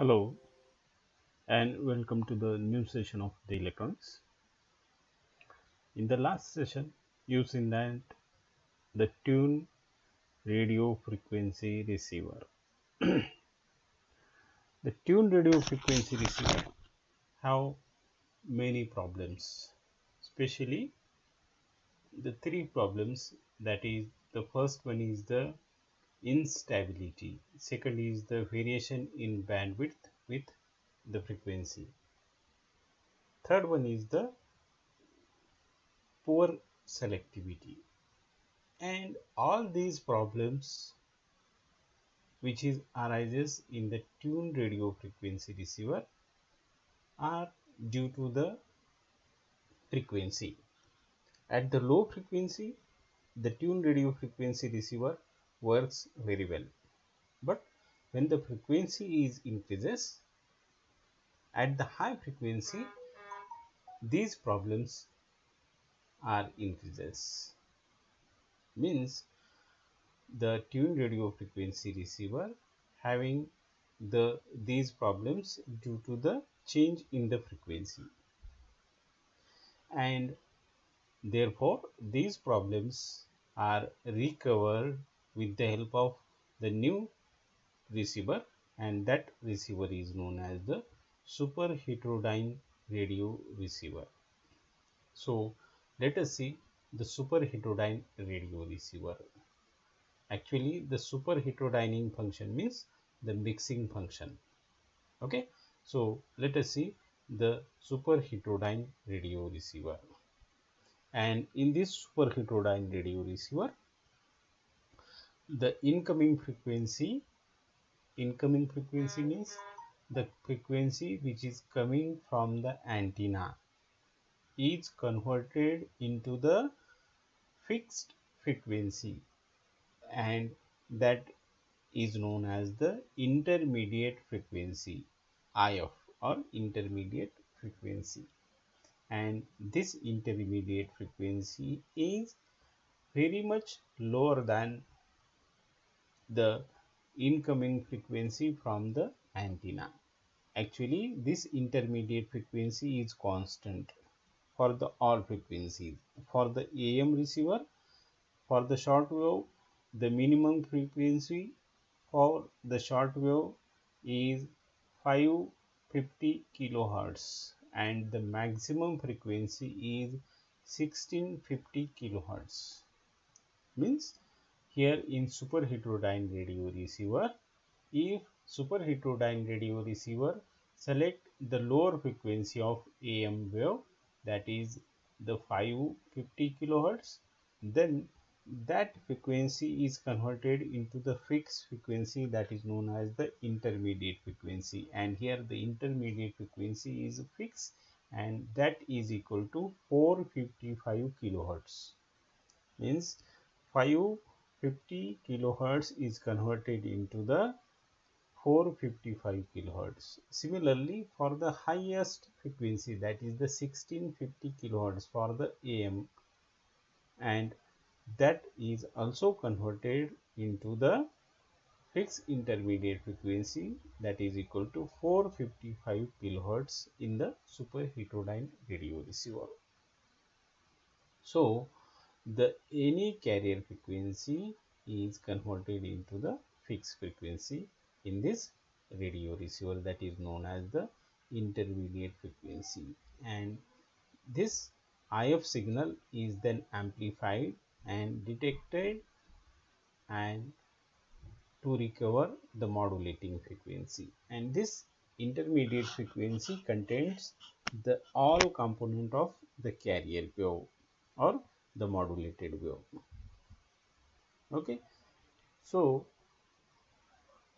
Hello and welcome to the new session of the electronics. In the last session, you seen that the tune radio frequency receiver. The tune radio frequency receiver have many problems, especially the three problems. That is, the first one is the instability. Second is the variation in bandwidth with the frequency. Third one is the poor selectivity. And all these problems which is arises in the tuned radio frequency receiver are due to the frequency. At the low frequency, the tuned radio frequency receiver works very well. But when the frequency is increases, at the high frequency, these problems are increases. Means the tuned radio frequency receiver having these problems due to the change in the frequency, and therefore these problems are recovered with the help of the new receiver, and that receiver is known as the super heterodyne radio receiver. So let us see the super heterodyne radio receiver. Actually, the super heterodyning function means the mixing function. Okay, so let us see the super heterodyne radio receiver. And in this super heterodyne radio receiver, the incoming frequency means the frequency which is coming from the antenna is converted into the fixed frequency, and that is known as the intermediate frequency, IF, or intermediate frequency. And this intermediate frequency is very much lower than the incoming frequency from the antenna. Actually, this intermediate frequency is constant for the all frequencies. For the AM receiver, for the short wave, the minimum frequency for the short wave is 550 kilohertz, and the maximum frequency is 1650 kilohertz. Means here in super heterodyne radio receiver, if super heterodyne radio receiver select the lower frequency of AM wave, that is the 550 kilohertz, then that frequency is converted into the fixed frequency that is known as the intermediate frequency, and here the intermediate frequency is fixed, and that is equal to 455 kilohertz. Means 550 kilohertz is converted into the 455 kilohertz. Similarly, for the highest frequency, that is the 1650 kilohertz for the AM, and that is also converted into the fixed intermediate frequency, that is equal to 455 kilohertz in the super heterodyne radio receiver. So the any carrier frequency is converted into the fixed frequency in this radio receiver, that is known as the intermediate frequency, and this IF signal is then amplified and detected and to recover the modulating frequency, and this intermediate frequency contains the all component of the carrier wave or the modulated wave. Okay, so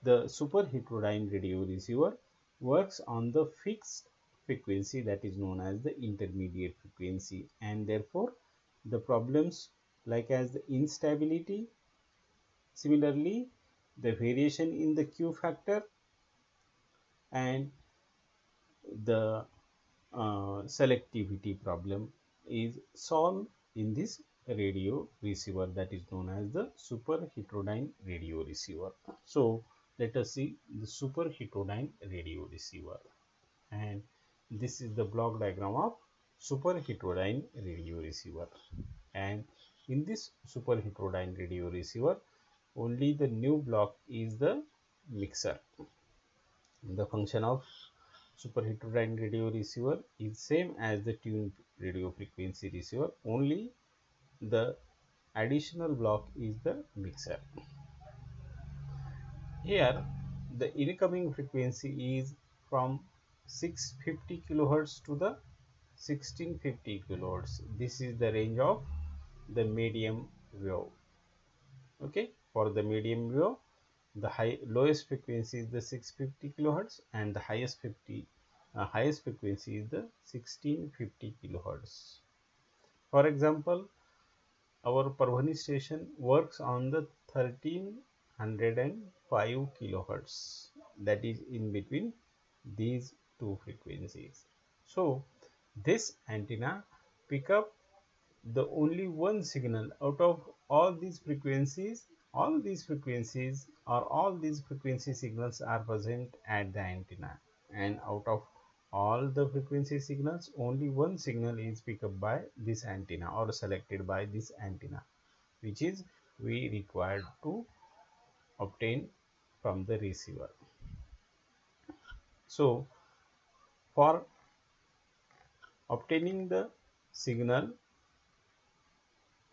the super heterodyne radio receiver works on the fixed frequency that is known as the intermediate frequency, and therefore the problems like as the instability, similarly the variation in the Q factor, and the selectivity problem is solved in this radio receiver that is known as the super heterodyne radio receiver. So let us see the super heterodyne radio receiver. And this is the block diagram of super heterodyne radio receiver. And in this super heterodyne radio receiver, only the new block is the mixer. The function of super heterodyne radio receiver is same as the tuned radio frequency receiver, only the additional block is the mixer. Here the incoming frequency is from 650 kilohertz to the 1650 kilohertz. This is the range of the medium wave. Okay, for the medium wave, the lowest frequency is the 650 kilohertz and the highest frequency is the 1650 kilohertz. For example, our Parbhani station works on the 1305 kilohertz, that is in between these two frequencies. So this antenna pick up the only one signal out of all these frequencies. All these frequency signals are present at the antenna, and out of all the frequency signals, only one signal is picked up by this antenna or selected by this antenna, which is we required to obtain from the receiver. So for obtaining the signal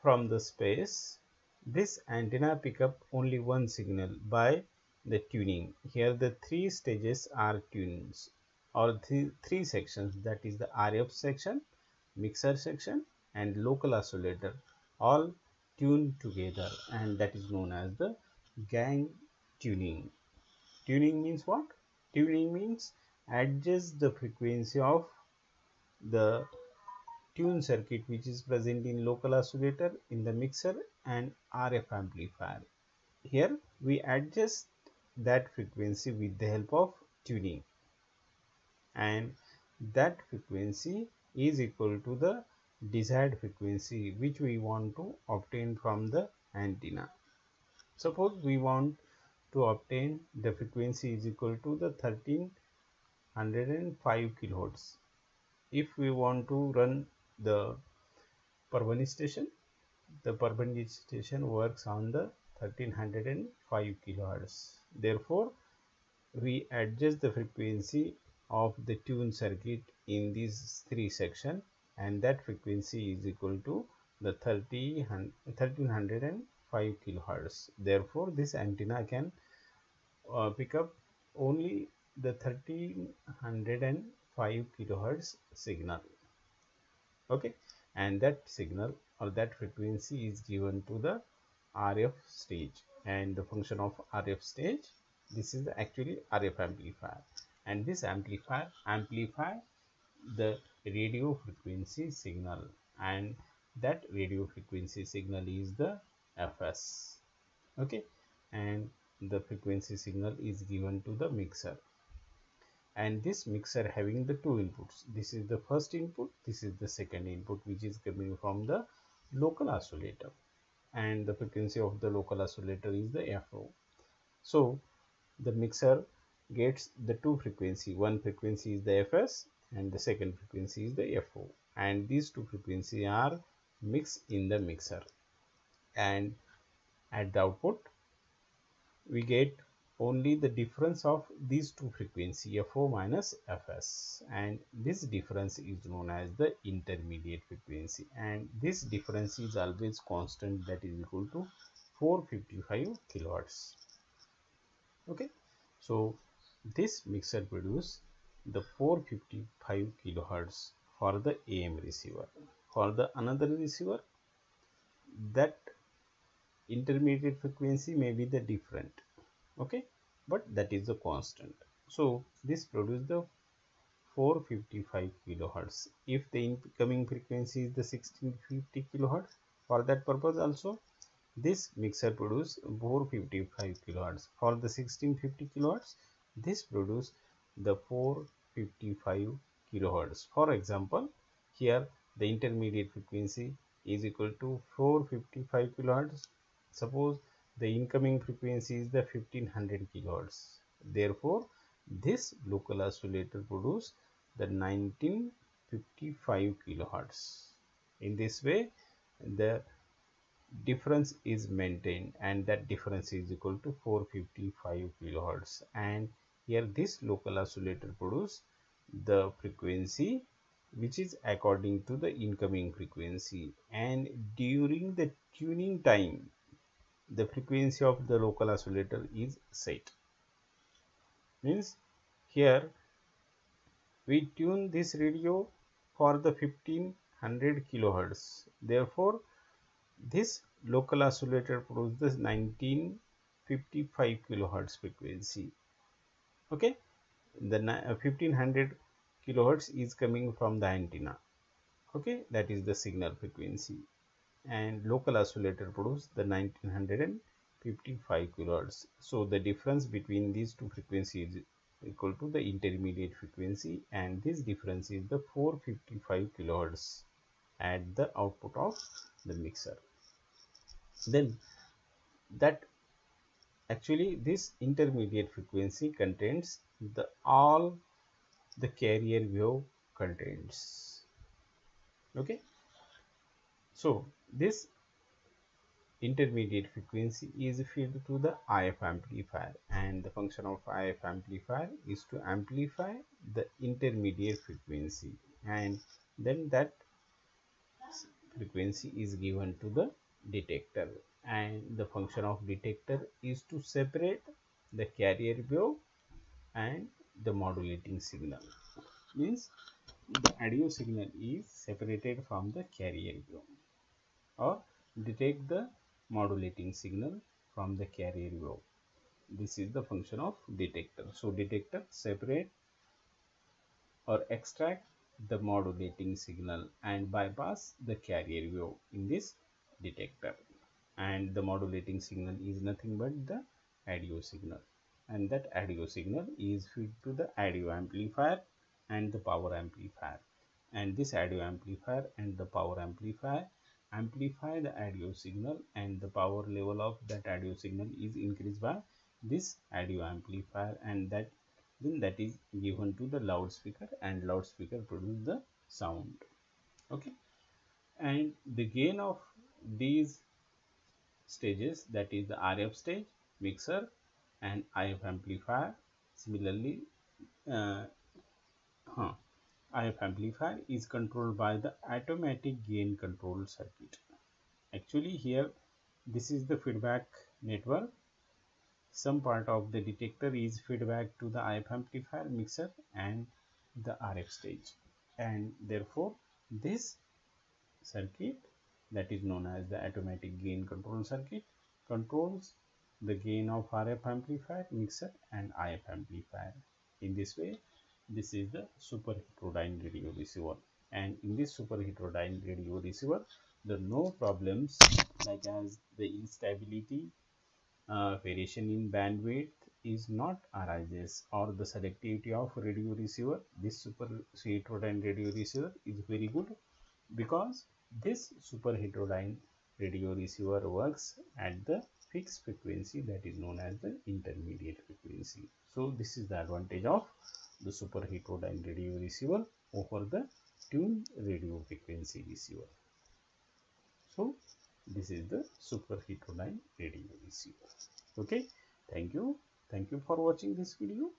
from the space, this antenna pick up only one signal by the tuning. Here the three stages are tunes, or three sections, that is the RF section, mixer section and local oscillator, all tuned together, and that is known as the gang tuning. Tuning means what? Tuning means adjust the frequency of the tune circuit which is present in local oscillator, in the mixer and RF amplifier. Here we adjust that frequency with the help of tuning, and that frequency is equal to the desired frequency which we want to obtain from the antenna. Suppose we want to obtain the frequency is equal to the 1305 kilohertz. If we want to run the Parbhani station, the Parbhani station works on the 1305 kilohertz. Therefore, we adjust the frequency of the tune circuit in these three sections, and that frequency is equal to the 1305 kilohertz. Therefore, this antenna can pick up only the 1305 kilohertz signal. Okay, and that signal or that frequency is given to the RF stage, and the function of RF stage, this is actually RF amplifier, and this amplifier amplify the radio frequency signal, and that radio frequency signal is the Fs. Okay, and the frequency signal is given to the mixer, and this mixer having the two inputs. This is the first input, this is the second input, which is coming from the local oscillator, and the frequency of the local oscillator is the FO. So the mixer gets the two frequency, one frequency is the Fs and the second frequency is the FO, and these two frequencies are mixed in the mixer, and at the output we get only the difference of these two frequency, FO minus Fs, and this difference is known as the intermediate frequency, and this difference is always constant, that is equal to 455 kilohertz. Okay, so this mixer produce the 455 kilohertz for the AM receiver. For the another receiver, that intermediate frequency may be the different, okay, but that is the constant. So this produces the 455 kilohertz. If the incoming frequency is the 1650 kilohertz, for that purpose also this mixer produce 455 kilohertz. For the 1650 kilohertz, this produce the 455 kilohertz. For example, here the intermediate frequency is equal to 455 kilohertz. Suppose the incoming frequency is the 1500 kilohertz. Therefore, this local oscillator produces the 1955 kilohertz. In this way, the difference is maintained, and that difference is equal to 455 kilohertz. And here this local oscillator produces the frequency which is according to the incoming frequency, and during the tuning time the frequency of the local oscillator is set. Means here we tune this radio for the 1500 kilohertz. Therefore, this local oscillator produces 1955 kilohertz frequency. Okay, the 1500 kilohertz is coming from the antenna. Okay, that is the signal frequency, and local oscillator produces the 1955 kilohertz. So the difference between these two frequencies is equal to the intermediate frequency, and this difference is the 455 kilohertz at the output of the mixer. Then that actually this intermediate frequency contains the all the carrier wave contains. Okay, so this intermediate frequency is fed to the IF amplifier, and the function of IF amplifier is to amplify the intermediate frequency, and then that frequency is given to the detector, and the function of detector is to separate the carrier wave and the modulating signal. Means the audio signal is separated from the carrier wave, or detect the modulating signal from the carrier wave. This is the function of detector. So detector separate or extract the modulating signal and bypass the carrier wave in this detector, and the modulating signal is nothing but the audio signal, and that audio signal is fed to the audio amplifier and the power amplifier, and this audio amplifier and the power amplifier amplify the audio signal, and the power level of that audio signal is increased by this audio amplifier, and that is given to the loudspeaker, and loudspeaker produce the sound. Okay, and the gain of these stages, that is the RF stage, mixer, and IF amplifier. Similarly, uh, IF amplifier is controlled by the automatic gain control circuit. Actually here this is the feedback network. Some part of the detector is feedback to the IF amplifier, mixer, and the RF stage, and therefore this circuit, that is known as the automatic gain control circuit, controls the gain of RF amplifier, mixer, and IF amplifier. In this way, this is the super heterodyne radio receiver, and in this super heterodyne radio receiver, the no problems like as the instability, variation in bandwidth is not arises, or the selectivity of radio receiver. This super heterodyne radio receiver is very good, because this super heterodyne radio receiver works at the fixed frequency, that is known as the intermediate frequency. So this is the advantage of the super heterodyne radio receiver over the tuned radio frequency receiver. So this is the super heterodyne radio receiver. Okay, thank you for watching this video.